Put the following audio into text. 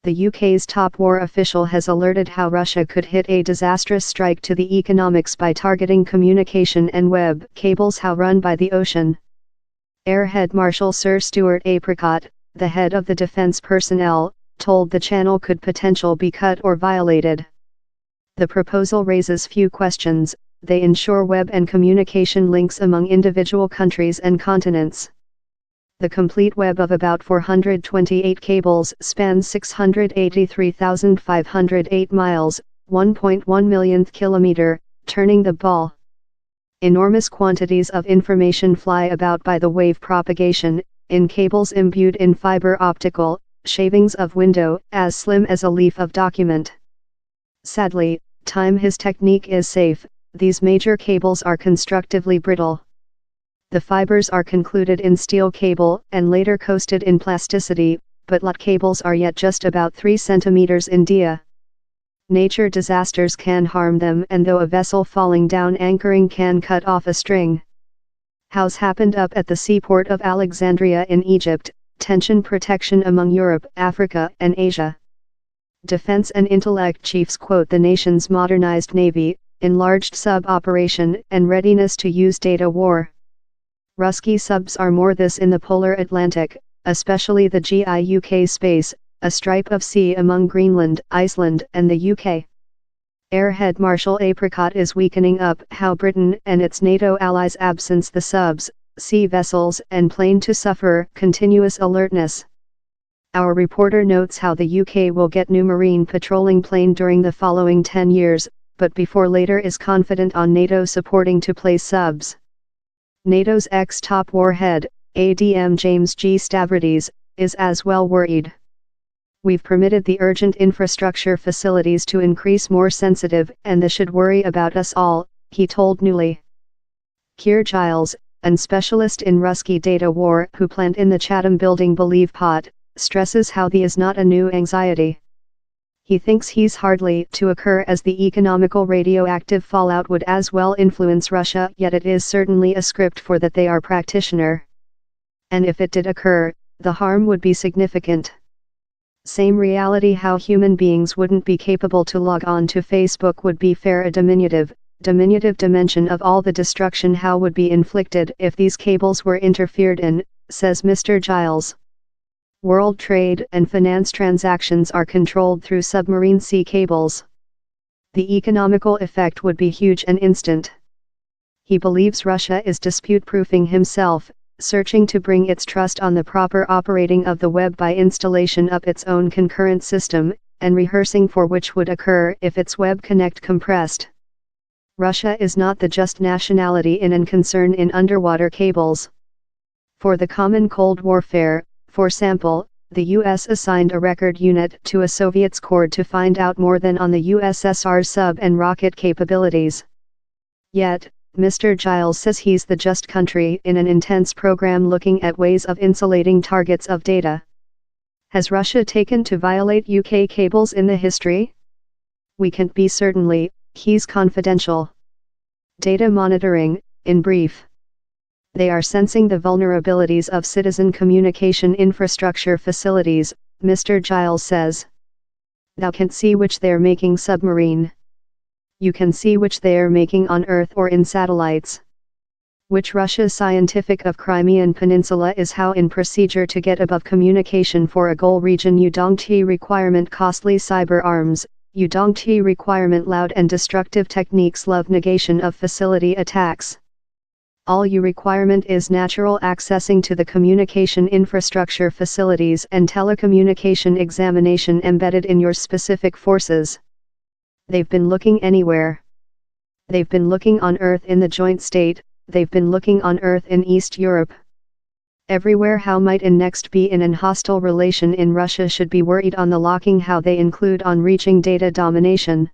The UK's top war official has alerted how Russia could hit a disastrous strike to the economics by targeting communication and web cables run by the ocean. Air Head Marshal Sir Stuart Apricot, the head of the defence personnel, told the channel could potentially be cut or violated. The proposal raises few questions. They ensure web and communication links among individual countries and continents. The complete web of about 428 cables spans 683,508 miles, 1.1 millionth kilometer, turning the ball. Enormous quantities of information fly about by the wave propagation, in cables imbued in fiber optical, shavings of window, as slim as a leaf of document. Sadly, his technique is safe, these major cables are constructively brittle. The fibers are concluded in steel cable and later coated in plasticity, but lot cables are yet just about 3 centimeters in dia. Nature disasters can harm them, and though a vessel falling down anchoring can cut off a string. How's happened up at the seaport of Alexandria in Egypt, tension protection among Europe, Africa and Asia. Defense and intellect chiefs quote the nation's modernized navy, enlarged sub-operation and readiness to use data war. Rusky subs are more this in the polar Atlantic, especially the GIUK space, a stripe of sea among Greenland, Iceland and the UK. Air Head Marshal Apricot is weakening up how Britain and its NATO allies absence the subs, sea vessels and plane to suffer continuous alertness. Our reporter notes how the UK will get new marine patrolling plane during the following 10 years, but before later is confident on NATO supporting to place subs. NATO's ex-top warhead, ADM James G. Stavridis, is as well worried. We've permitted the urgent infrastructure facilities to increase more sensitive, and this should worry about us all, he told Newly. Keir Giles, an specialist in Rusky data war who planned in the Chatham building believe pot, stresses how the is not a new anxiety. He thinks he's hardly to occur as the economical radioactive fallout would as well influence Russia, yet it is certainly a script for that they are practitioner. And if it did occur, the harm would be significant. Same reality how human beings wouldn't be capable to log on to Facebook would be fair a diminutive dimension of all the destruction how would be inflicted if these cables were interfered in, says Mr. Giles. World trade and finance transactions are controlled through submarine sea cables. The economical effect would be huge and instant. He believes Russia is dispute-proofing himself, searching to bring its trust on the proper operating of the web by installation of its own concurrent system, and rehearsing for which would occur if its web connect compressed. Russia is not the just nationality in and concern in underwater cables. For the common Cold Warfare, for example, the US assigned a record unit to a Soviet's Cord to find out more than on the USSR's sub and rocket capabilities. Yet, Mr. Giles says he's the just country in an intense program looking at ways of insulating targets of data. Has Russia taken to violate UK cables in the history? We can't be certainly, he's confidential. Data monitoring, in brief. They are sensing the vulnerabilities of citizen communication infrastructure facilities, Mr. Giles says. Thou can't see which they're making submarine. You can see which they are making on Earth or in satellites. Which Russia's scientific of Crimean Peninsula is how in procedure to get above communication for a goal region you don't requirement costly cyber arms, you don't requirement loud and destructive techniques love negation of facility attacks. All you requirement is natural accessing to the communication infrastructure facilities and telecommunication examination embedded in your specific forces. They've been looking anywhere. They've been looking on Earth in the joint state, they've been looking on Earth in East Europe. Everywhere how might in next be in an hostile relation in Russia should be worried on the locking how they include on reaching data domination.